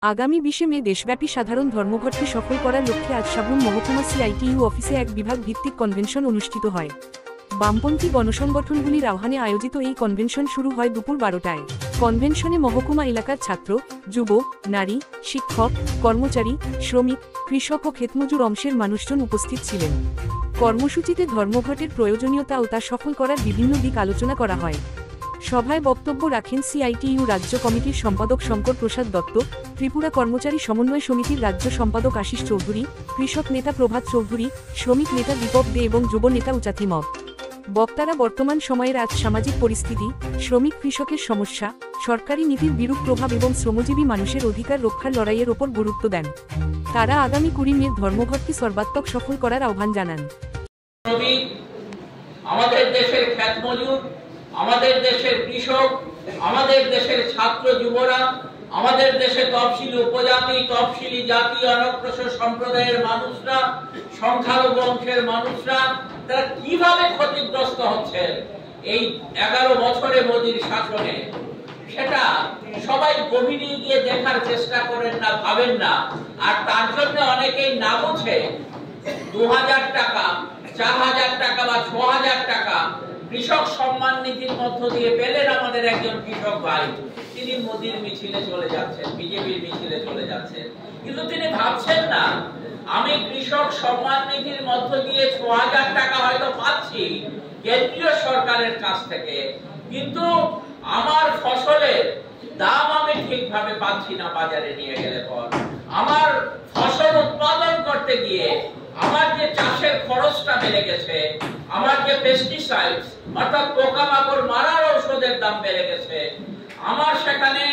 আগামী 20 মে দেশব্যাপী সাধারণ ধর্মঘটকে সফল করার লক্ষ্যে আজ সাবরুম মহকুমা সিআইটিইউ অফিসে এক বিভাগ ভিত্তিক কনভেনশন অনুষ্ঠিত হয়। বামপন্থী গণসংগঠনগুলির আহ্বানে আয়োজিত এই কনভেনশন শুরু হয় দুপুর 12টায়। কনভেনশনে মহকুমা এলাকার ছাত্র, যুব, নারী, শিক্ষক, কর্মচারী, শ্রমিক, কৃষক ও ক্ষেতমজুর অংশের মানুষজন উপস্থিত ছিলেন। কর্মসূচিতে ধর্মঘটের প্রয়োজনীয়তা ও তা সফল করার বিভিন্ন দিক আলোচনা করা হয়। সভায় বক্তব্য রাখেন সিআইটিইউ রাজ্য কমিটির সম্পাদক শঙ্কর প্রসাদ দত্ত, ত্রিপুরা কর্মচারী সমন্বয় সমিতির রাজ্য সম্পাদক আশিস চৌধুরী, কৃষক নেতা প্রভাত চৌধুরী, শ্রমিক নেতা দীপক দে এবং যুব নেতা উচাথি মগ। বক্তারা বর্তমান সময়ের সামাজিক পরিস্থিতি, শ্রমিক কৃষকের সমস্যা, সরকারি নীতির বিরূপ প্রভাব এবং শ্রমজীবী মানুষের অধিকার রক্ষার লড়াইয়ের ওপর গুরুত্ব দেন। তারা আগামী 20 মে ধর্মঘটকে সর্বাত্মক সফল করার আহ্বান জানান। আমাদের দেশের ক্ষেতমজুর, আমাদের দেশের কৃষক, আমাদের দেশের ছাত্র যুবরা, আমাদের দেশে তফসিলি উপজাতি, তফসিলি জাতি, অনগ্রসর সম্প্রদায়ের মানুষরা, সংখ্যালঘু অংশের মানুষরা তারা কিভাবে ক্ষতিগ্রস্ত হচ্ছে এই 11 বছরে মোদির শাসনে, সেটা সবাই গভীরে গিয়ে দেখার চেষ্টা করেন না, ভাবেন না। আর তার জন্য অনেকেই না বুঝে 2000 টাকা, 4000 টাকা বা 6000 টাকা কৃষক সম্মান নিধির মধ্য দিয়ে পেলেন আমাদের একজন কৃষক ভাই। তিনি মোদির মিছিলে চলে যাচ্ছেন, বিজেপির মিছিলে চলে যাচ্ছেন, কিন্তু তিনি ভাবছেন না আমি কৃষক সম্মান নিধির মধ্য দিয়ে 6000 টাকা হয়তো পাচ্ছি কেন্দ্রীয় সরকারের কাছ থেকে, কিন্তু আমার ফসলের দাম আমি ঠিকভাবে পাচ্ছি না। বাজারে নিয়ে গেলে পর আমার ফসল উৎপাদন করতে গিয়ে আমার যে চাষের খরচটা বেড়ে গেছে, আমার যে পেস্টিসাইডস অর্থাৎ পোকামাকড় মারার ঔষধের দাম বেড়ে গেছে, আমার সেখানে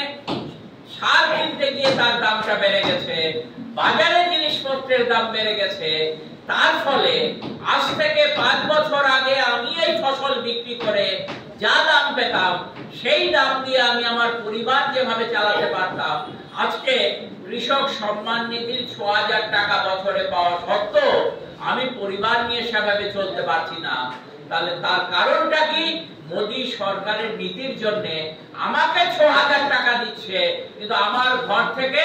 সার কিনতে গিয়ে তার দামটা বেড়ে গেছে, বাজারে জিনিসপত্রের দাম বেড়ে গেছে। তার ফলে আজ থেকে 5 বছর আগে আমি এই ফসল বিক্রি করে যা দাম পেতাম, সেই দাম দিয়ে আমি আমার পরিবার যেভাবে চালাতে পারতাম, আজকে কৃষক সম্মান নিধির 6000 টাকা বছরে পাওয়া সত্ত্বেও আমি পরিবার নিয়ে সেভাবে চলতে পারছি না। তাহলে তার কারণটা কি? মোদী সরকারের নীতির জন্য আমাকে 6000 টাকা দিচ্ছে, কিন্তু আমার ঘর থেকে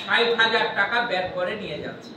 60,000 টাকা বের করে নিয়ে যাচ্ছে।